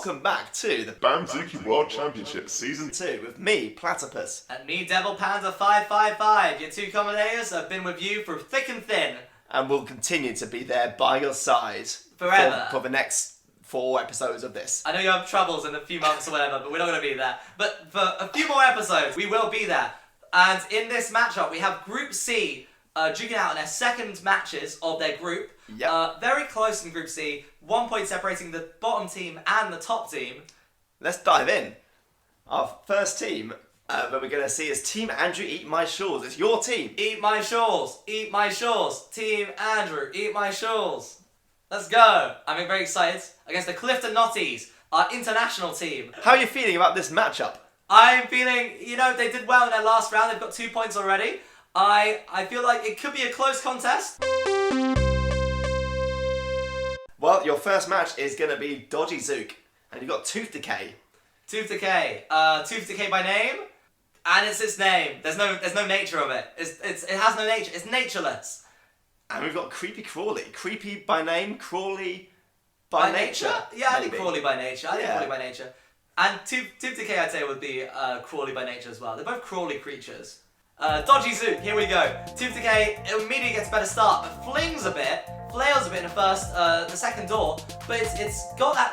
welcome back to the BAMZOOKi World Championship Season 2 with me, Platypus. And me, Devil Panda 555. Your two commentators have been with you through thick and thin. And we'll continue to be there by your side Forever. for the next 4 episodes of this. I know you have troubles in a few months or whatever, but we're not going to be there. But for a few more episodes, we will be there. And in this matchup, we have Group C duking out in their second matches of their group. Yep. Very close in Group C. 1 point separating the bottom team and the top team. Let's dive in. Our first team that we're going to see is Team Andrew Eat My Shawls. It's your team. Eat my shawls. Eat my shawls. Team Andrew, eat my shawls. Let's go. I'm very excited. Against the Clifton Notties, our international team. How are you feeling about this matchup? I'm feeling, they did well in their last round. They've got 2 points already. I feel like it could be a close contest. Well, your first match is going to be Dodgy Zook. And you've got Tooth Decay. Tooth Decay. Tooth Decay by name. And it's its name. There's no nature of it. It has no nature. It's natureless. And we've got Creepy Crawly. Creepy by name, Crawly by nature. Yeah, I maybe. think Crawly by nature. Crawly by nature. And Tooth Decay, I'd say, would be Crawly by nature as well. They're both crawly creatures. Dodgy Zook, here we go. Tooth Decay immediately gets a better start, but flings a bit, flails a bit in the second door, but it's got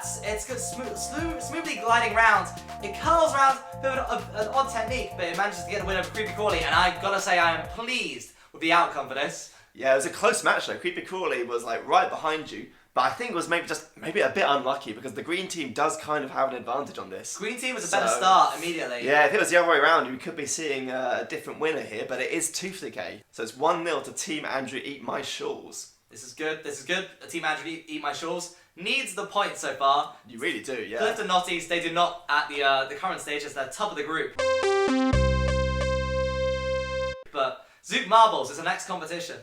smoothly gliding round. It curls around, a bit of an odd technique, but it manages to get the win over Creepy Crawly, and I gotta say I am pleased with the outcome for this. Yeah, it was a close match though. Creepy Crawly was like right behind you, but I think it was maybe a bit unlucky because the green team does kind of have an advantage on this. Green team was a better start immediately. Yeah, if it was the other way around, we could be seeing a different winner here, but it is Tooth Decay. So it's 1-0 to Team Andrew Eat My Shawls. This is good. Team Andrew Eat My Shawls needs the point so far. You really do, yeah. Clifton Notties, they do not at the current stage as they're top of the group. But Zook Marbles is the next competition.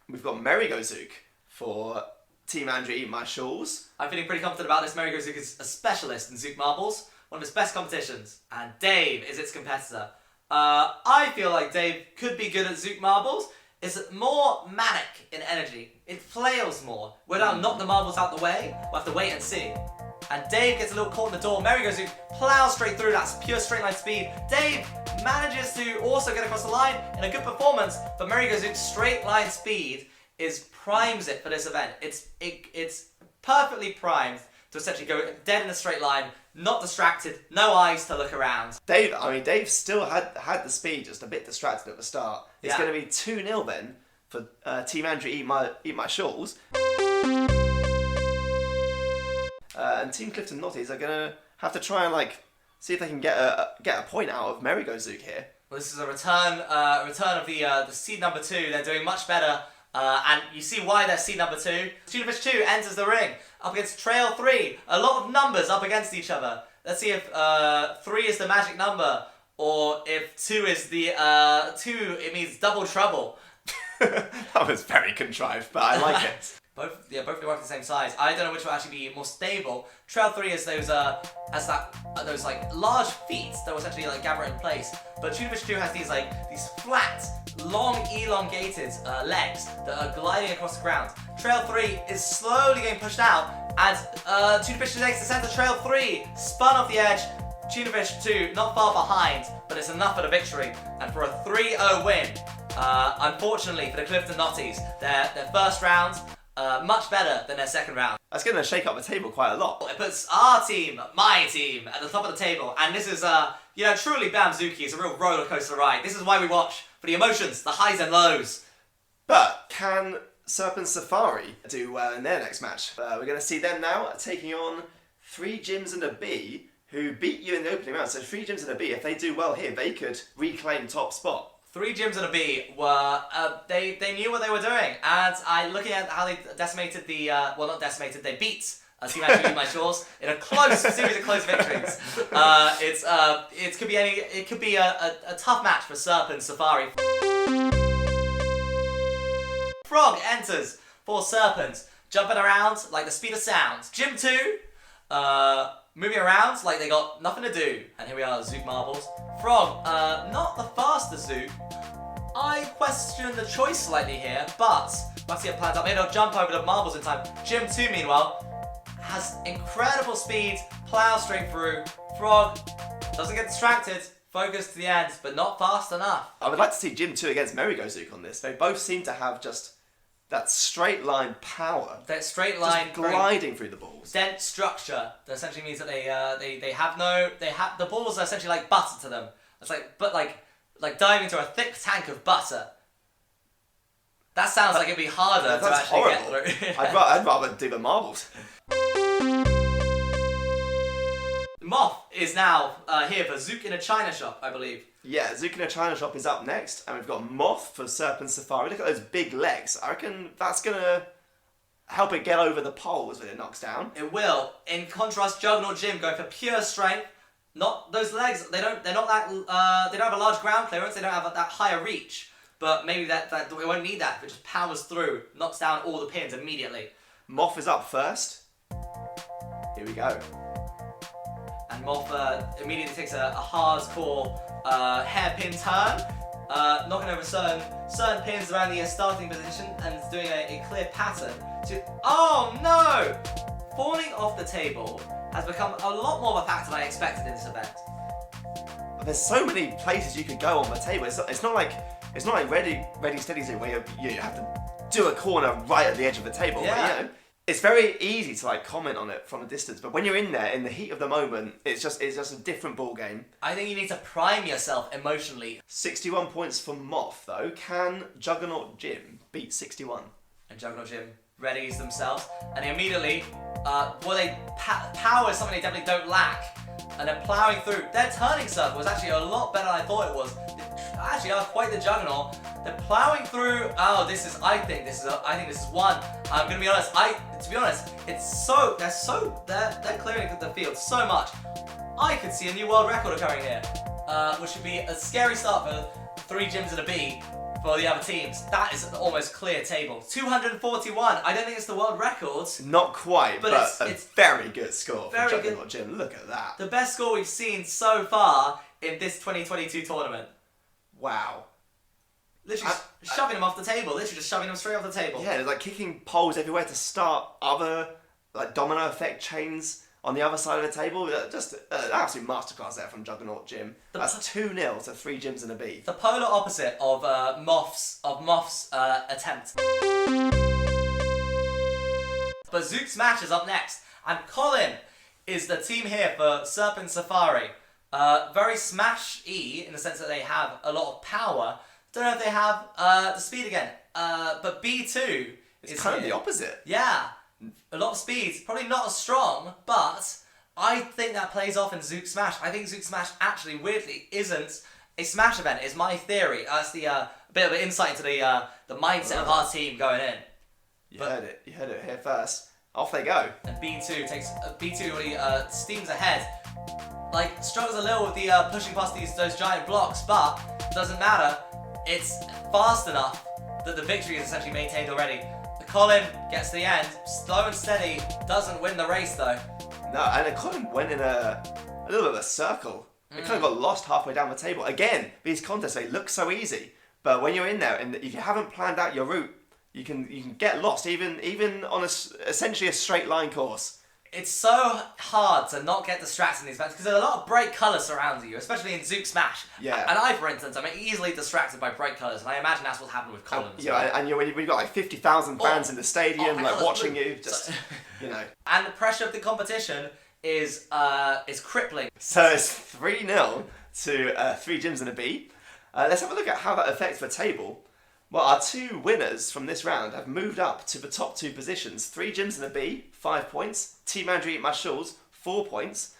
We've got Merry-Go Zook for Team Andrew Eat My Shawls. I'm feeling pretty confident about this. Merry-Go Zook is a specialist in Zook Marbles, one of his best competitions, and Dave is its competitor. I feel like Dave could be good at Zook Marbles. It's more manic in energy. It flails more. Whether I'll knock the marbles out the way, we'll have to wait and see. And Dave gets a little caught in the door. Merry-Go Zook plows straight through. That's pure straight line speed. Dave manages to also get across the line in a good performance, but Merry-Go Zook's straight line speed primes it for this event. It's perfectly primed to essentially go dead in a straight line, not distracted, no eyes to look around. Dave still had the speed, just a bit distracted at the start. It's going to be 2-0 then for Team Andrew Eat My Shawls. And Team Clifton Notties are going to have to try and see if they can get a point out of Merry-Go Zook here. Well, this is a return of the seed number 2. They're doing much better. And you see why they're seed number 2. Tunafish 2 enters the ring up against Trail 3. A lot of numbers up against each other. Let's see if 3 is the magic number, or if 2 is the 2. It means double trouble. That was very contrived, but I like it. Both they work the same size. I don't know which will actually be more stable. Trail 3 is those large feet that will essentially gather in place. But Tunafish 2 has these flat, long, elongated legs that are gliding across the ground. Trail 3 is slowly getting pushed out, and Tunafish 2 takes the center. Trail 3 spun off the edge. Tunafish 2 not far behind, but it's enough for the victory and for a 3-0 win. Unfortunately for the Clifton Notties, their first round much better than their second round. That's going to shake up the table quite a lot. It puts our team, my team, at the top of the table, and this is, truly BAMZOOKi is a real roller coaster ride. This is why we watch, for the emotions, the highs and lows. But can Serpent Safari do well in their next match? We're going to see them now taking on 3 Gyms and a B, who beat you in the opening round. So 3 Gyms and a B, if they do well here, they could reclaim top spot. 3 Gyms and a B were, they knew what they were doing, and looking at how they decimated they beat Team Andrew Eat My Shawls in a series of close victories. It could be a tough match for Serpent Safari. Frog enters for Serpent, jumping around like the speed of sound. Gym 2, moving around like they got nothing to do. And here we are, Zook Marbles. Frog, not the fastest Zook. I question the choice slightly here, but once he plans out, maybe they'll jump over the marbles in time. Gym 2, meanwhile, has incredible speed, plow straight through. Frog doesn't get distracted, focused to the end, but not fast enough. I would like to see Jim 2 against Merry-Go-Zook on this. They both seem to have just that straight line power. That straight line, just gliding through the balls. Dense structure. That essentially means that the balls are essentially like butter to them. It's like diving into a thick tank of butter. That sounds like it'd be harder to actually horrible. get through. I'd rather do the marbles. Moth is now here for Zook in a China shop, I believe. Yeah, Zook in a China shop is up next, and we've got Moth for Serpent Safari. Look at those big legs. I reckon that's gonna help it get over the poles when it knocks down. It will. In contrast, Juggernaut Jim going for pure strength. Not those legs. They don't have a large ground clearance. They don't have that higher reach. But maybe that we won't need that. If it just powers through, knocks down all the pins immediately. Moth is up first. Here we go. And Moth immediately takes a hardcore hairpin turn, knocking over certain pins around the starting position and doing a clear pattern. Oh no! Falling off the table has become a lot more of a factor than I expected in this event. There's so many places you could go on the table. It's not like ready steady Zoom where you have to do a corner right at the edge of the table. Yeah. But, it's very easy to like comment on it from a distance, but when you're in there in the heat of the moment, it's just a different ball game. I think you need to prime yourself emotionally. 61 points for Moth though. Can Juggernaut Jim beat 61? And Juggernaut Jim readies themselves, and they immediately, power is something they definitely don't lack, and they're ploughing through. Their turning circle was actually a lot better than I thought it was. They actually are quite the juggernaut. They're ploughing through. Oh, I think this is one. I'm gonna be honest. To be honest, they're clearing the field so much. I could see a new world record occurring here, which would be a scary start for 3 gyms and a B. For the other teams, that is an almost clear table. 241. I don't think it's the world record. Not quite, but it's very good score for Juggernaut Jim. Look at that. The best score we've seen so far in this 2022 tournament. Wow. Literally shoving them off the table. Literally just shoving them straight off the table. Yeah, there's like kicking poles everywhere to start other like domino effect chains on the other side of the table. Just an absolute masterclass there from Juggernaut Jim. That's 2-0 to 3 gyms and a B. The polar opposite of Moth's attempt. But Zook Smash is up next, and Colin is the team here for Serpent Safari. Very Smash-y in the sense that they have a lot of power. Don't know if they have the speed again. But B2 is kind of here. the opposite. Yeah. A lot of speed, probably not as strong, but I think that plays off in Zook Smash. I think Zook Smash actually, weirdly, isn't a Smash event, is my theory. That's the bit of an insight into the mindset of our team going in. You heard it here first. Off they go. And B2 really steams ahead. Like, struggles a little with the pushing past those giant blocks, but doesn't matter. It's fast enough that the victory is essentially maintained already. Colin gets to the end, slow and steady, doesn't win the race though. No, and Colin went in a little bit of a circle. It kind of got lost halfway down the table. Again, these contests, they look so easy, but when you're in there and if you haven't planned out your route, you can get lost even on essentially a straight line course. It's so hard to not get distracted in these events because there's a lot of bright colours surrounding you, especially in Zook Smash. Yeah. And I, for instance, I'm easily distracted by bright colours, and I imagine that's what's happened with Colin. And when you've got like 50,000 fans in the stadium, like watching you, just And the pressure of the competition is crippling. So it's 3-0 to 3 gyms and a B. Let's have a look at how that affects the table. Well, our 2 winners from this round have moved up to the top 2 positions. 3 gyms and a B, 5 points. Team Andrew Eat My Shawls, 4 points.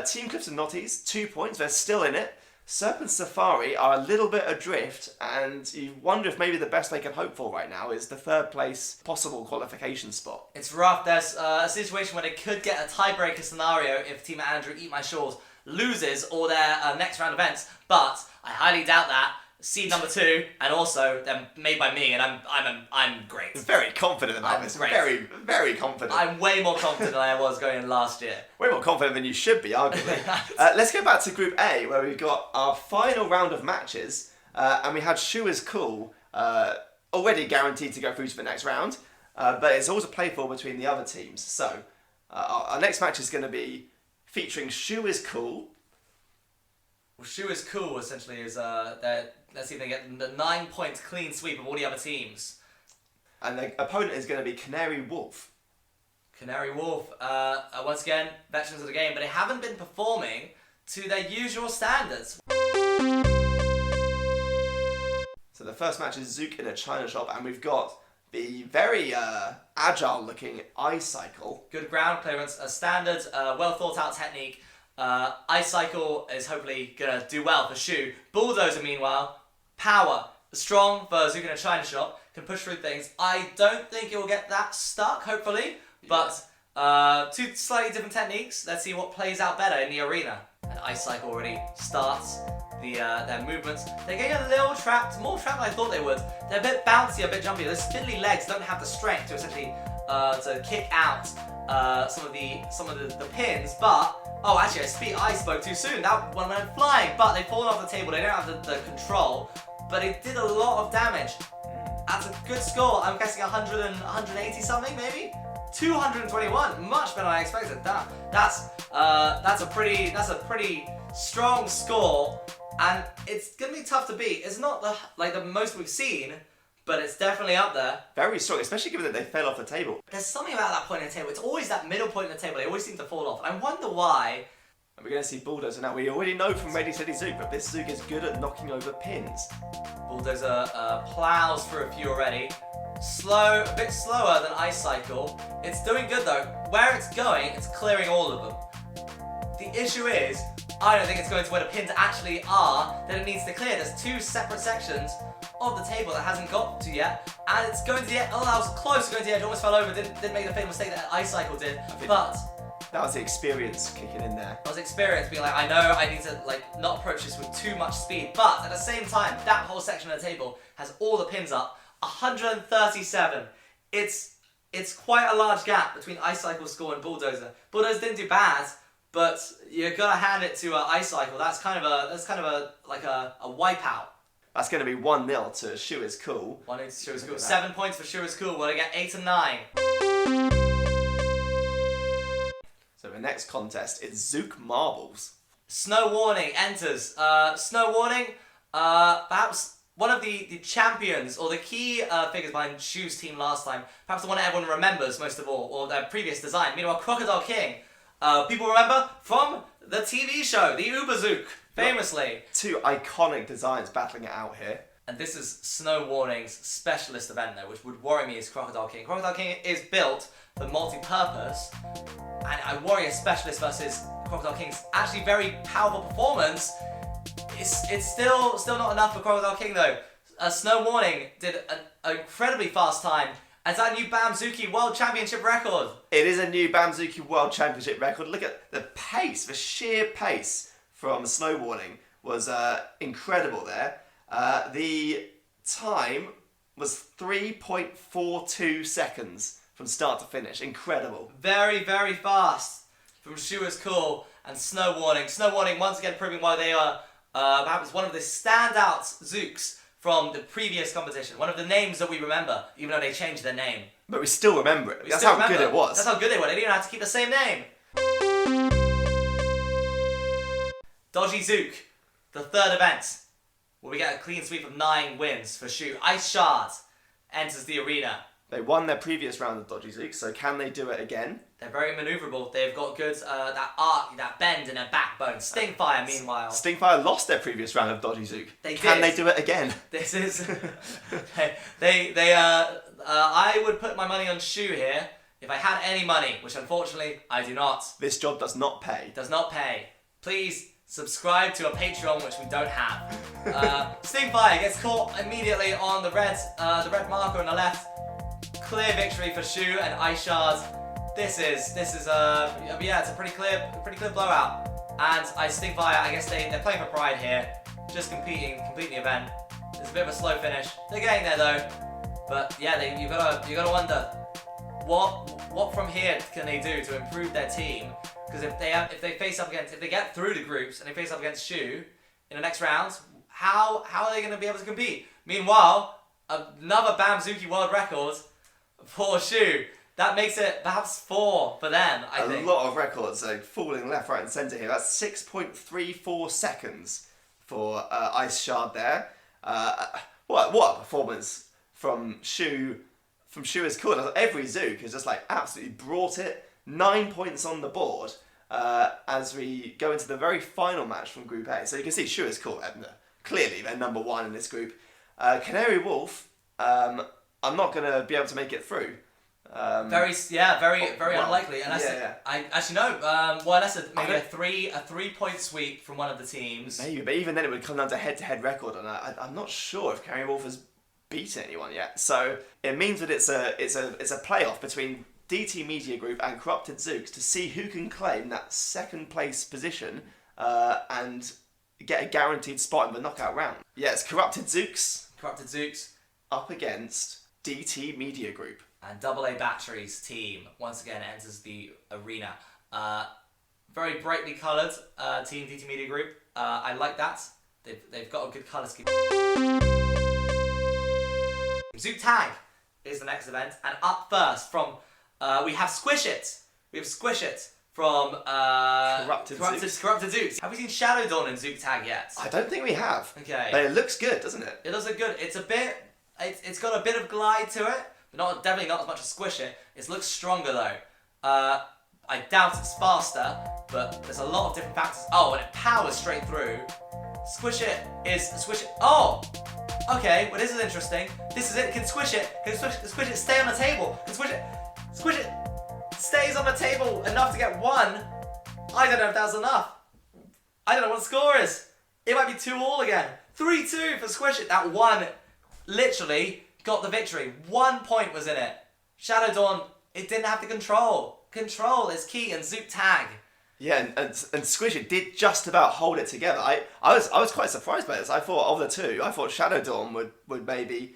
Team Clifton Notties, 2 points. They're still in it. Serpent Safari are a little bit adrift, and you wonder if maybe the best they can hope for right now is the 3rd place possible qualification spot. It's rough. There's a situation where they could get a tiebreaker scenario if Team Andrew Eat My Shawls loses all their next round events, but I highly doubt that. Seed number 2, and also they're made by me, and I'm great. Very confident about this. Great. Very, very confident. I'm way more confident than I was going in last year. Way more confident than you should be, arguably. Let's go back to Group A, where we've got our final round of matches, and we had Shu Is Cool already guaranteed to go through to the next round, but it's always a play for between the other teams. So our next match is going to be featuring Shu is Cool. Well, Shu is Cool essentially is let's see if they get the 9 points clean sweep of all the other teams. And the opponent is going to be Canary Wolf. Canary Wolf, once again, veterans of the game, but they haven't been performing to their usual standards. So the first match is Zook in a China shop, and we've got the very agile-looking Ice Cycle. Good ground clearance, a standard, well thought out technique. Ice Cycle is hopefully gonna do well for Shu. Bulldozer, meanwhile, power, strong for Zook in a China shop, can push through things. I don't think it will get that stuck, hopefully, but two slightly different techniques. Let's see what plays out better in the arena. And Ice Cycle already starts their movements. They're getting a little trapped, more trapped than I thought they would. They're a bit bouncy, a bit jumpy. Their spindly legs don't have the strength to essentially to kick out some of the pins. But oh, actually, I spoke too soon. That one went flying, but they've fallen off the table. They don't have the control, but it did a lot of damage. That's a good score. I'm guessing 100 and 180 something, maybe 221. Much better than I expected. That's a pretty strong score, and it's gonna be tough to beat. It's not the most we've seen, but it's definitely up there. Very strong, especially given that they fell off the table. There's something about that point in the table. It's always that middle point in the table. They always seem to fall off, and I wonder why. And we're going to see Bulldozer now. We already know from Ready Steady Zook that this Zook is good at knocking over pins. Bulldozer plows through a few already. Slow, a bit slower than Ice Cycle. It's doing good though. Where it's going, it's clearing all of them. The issue is, I don't think it's going to where the pins actually are that it needs to clear. There's two separate sections of the table that hasn't got to yet, and it's going to the edge. Oh, that was close to going to the edge. Almost fell over. Didn't make the fatal mistake that Ice Cycle did, but that was the experience kicking in there. I was experienced being like, I know I need to not approach this with too much speed, but at the same time, that whole section of the table has all the pins up. 137. It's quite a large gap between Ice Cycle's score and Bulldozer. Bulldozer didn't do bad, but you gotta hand it to Ice Cycle. That's kind of a wipeout. That's going to be 1-0 to Shu is Cool. 1-0 to Shu is Cool. 7 points for Shu is Cool. We're gonna get 8 and 9. So the next contest is Zook Marbles. Snow Warning enters. Snow Warning, perhaps one of the champions or the key figures behind Shu's team last time. Perhaps the one that everyone remembers most of all, or their previous design. Meanwhile, Crocodile King. People remember from the TV show, the Uberzook, famously. Two iconic designs battling it out here. And this is Snow Warning's specialist event though, which would worry me is Crocodile King. Crocodile King is built for multi-purpose, and I worry a specialist versus Crocodile King's actually very powerful performance. It's still not enough for Crocodile King though. Snow Warning did an incredibly fast time. And it's that new BAMZOOKi World Championship record. It is a new BAMZOOKi World Championship record. Look at the pace, the sheer pace from Snow Warning was incredible there. The time was 3.42 seconds from start to finish. Incredible. Very, very fast from Shu is Cool and Snow Warning. Snow Warning once again proving why they are perhaps one of the standout Zooks from the previous competition. One of the names that we remember, even though they changed their name. But we still remember it. That's how good it was. That's how good they were. They didn't even have to keep the same name. Dodgy Zook, the third event, where we get a clean sweep of 9 wins for Shu. Ice Shard enters the arena. They won their previous round of Dodgy Zook, so can they do it again? They're very manoeuvrable. They've got good, that arc, that bend in their backbone. Stingfire, meanwhile. Stingfire lost their previous round of Dodgy Zook. Can they do it again? This is... I would put my money on Shu here if I had any money, which unfortunately I do not. This job does not pay. Does not pay. Please subscribe to a Patreon, which we don't have. Stingfire gets caught immediately on the red marker on the left. Clear victory for Shu and Ice Shard. This is it's a pretty clear blowout. And Stingfire, I guess they're playing for pride here, just completing the event. It's a bit of a slow finish. They're getting there though, but yeah, you gotta wonder what from here can they do to improve their team? Because if they get through the groups and they face up against Shu in the next round, how are they going to be able to compete? Meanwhile, another BAMZOOKi world record for Shu. That makes it perhaps 4 for them, I think. A lot of records falling left, right and centre here. That's 6.34 seconds for Ice Shard there. What a performance from Shu is cool. Every Zook has just like absolutely brought it. 9 points on the board as we go into the very final match from Group A. So you can see Shu is cool. Clearly they're number 1 in this group. Canary Wolf, I'm not going to be able to make it through. Very unlikely. Unless unless maybe a 3-point sweep from one of the teams. Maybe, but even then it would come down to head-to-head record, and I'm not sure if Canary Wolf has beaten anyone yet. So it means that it's a playoff between DT Media Group and Corrupted Zooks to see who can claim that second place position and get a guaranteed spot in the knockout round. Yeah, it's Corrupted Zooks up against DT Media Group. And AA Battery's team once again enters the arena. Very brightly coloured team DT Media Group. I like that. They've got a good colour scheme. Zook Tag is the next event, and up first from we have Squish It. We have Squish It from Corrupted Zooks. Have we seen Shadow Dawn in Zook Tag yet? I don't think we have. Okay. But it looks good, doesn't it? It does look good. It's got a bit of glide to it, but definitely not as much as Squish It. It looks stronger though. I doubt it's faster, but there's a lot of different factors. Oh, and it powers straight through. Squish It. Oh! Okay, well this is interesting. This is it. Can Squish It stay on the table? Can Squish It stays on the table enough to get 1? I don't know if that's enough. I don't know what the score is. It might be 2-2 again. 3-2 for Squish It. That 1 literally got the victory. 1 point was in it. Shadow Dawn, it didn't have the control. Control is key in Zook Tag. Yeah, and Squish It did just about hold it together. I was quite surprised by this. I thought of the two, I thought Shadow Dawn would maybe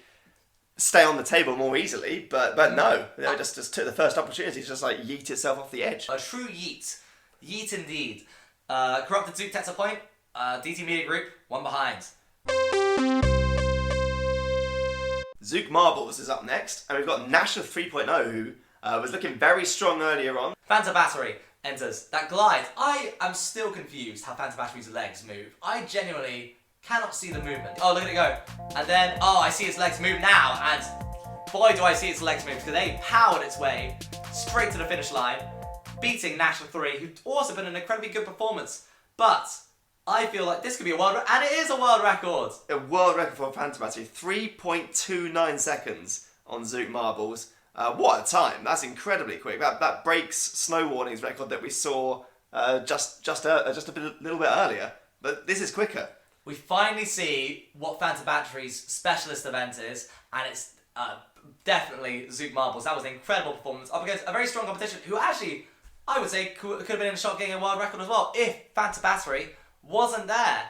stay on the table more easily, but no, they just took the first opportunity to just like yeet itself off the edge. A true yeet. Yeet indeed. Corrupted Zook takes a point. DT Media Group, 1 behind. Zook Marbles is up next, and we've got Nasher 3.0, who was looking very strong earlier on. Phantom Battery enters. That glide. I am still confused how Phantom Battery's legs move. I genuinely cannot see the movement. Oh, look at it go. And then, I see its legs move now, and boy do I see its legs move, because they powered its way straight to the finish line, beating Nasher 3, who'd also been an incredibly good performance. But I feel like this could be a world record, and it is a world record. A world record for Phantom Battery, 3.29 seconds on Zook Marbles. What a time! That's incredibly quick. That breaks Snow Warning's record that we saw just a little bit earlier. But this is quicker. We finally see what Phantom Battery's specialist event is, and it's definitely Zook Marbles. That was an incredible performance up against a very strong competition who actually, I would say, could have been in a shot getting a world record as well if Phantom Battery wasn't there.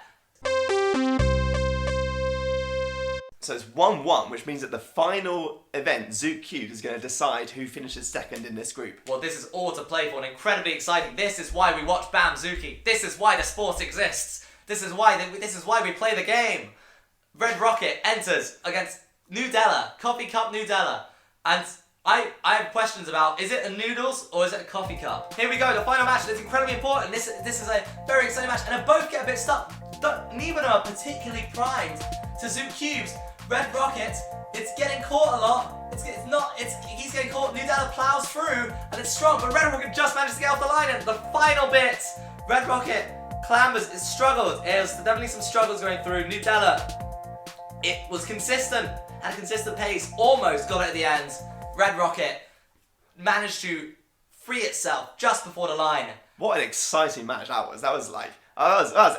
So it's 1-1, which means that the final event, Zook Cubed, is going to decide who finishes second in this group. Well, this is all to play for and incredibly exciting. This is why we watch BAMZOOKi. This is why the sport exists. This is why we play the game. Red Rocket enters against Nudella, Coffee Cup Nudella. And I have questions about, is it a noodles or is it a coffee cup? Here we go, the final match. It's incredibly important. This is a very exciting match, and they both get a bit stuck. Neither are particularly primed to Zook Cubes. Red Rocket, it's getting caught a lot. He's getting caught. Nudella plows through, and it's strong, but Red Rocket just manages to get off the line. And the final bit, Red Rocket clambers. It struggled. There's definitely some struggles going through. Nudella, it was consistent, at a consistent pace. Almost got it at the end. Red Rocket managed to free itself just before the line. What an exciting match that was. That was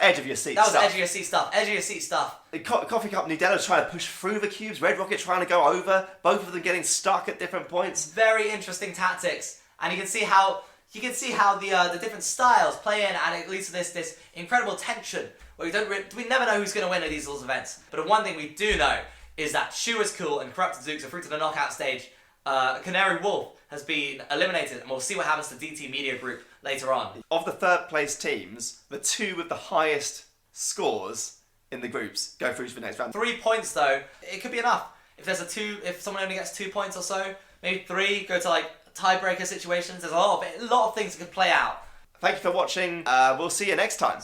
edge of your seat stuff. That was edge of your seat stuff. Edge of your seat stuff. Coffee Cup Nudella trying to push through the cubes. Red Rocket trying to go over. Both of them getting stuck at different points. Very interesting tactics, and you can see how the different styles play in, and it leads to this incredible tension where we never know who's going to win at these little events. But one thing we do know is that Shu is cool and Corrupted Zooks are through to the knockout stage. Canary Wolf has been eliminated, and we'll see what happens to DT Media Group later on. Of the third place teams, the two with the highest scores in the groups go through to the next round. 3 points though, it could be enough. If someone only gets 2 points or so, maybe 3, go to like tiebreaker situations. There's a lot of things that could play out. Thank you for watching. We'll see you next time.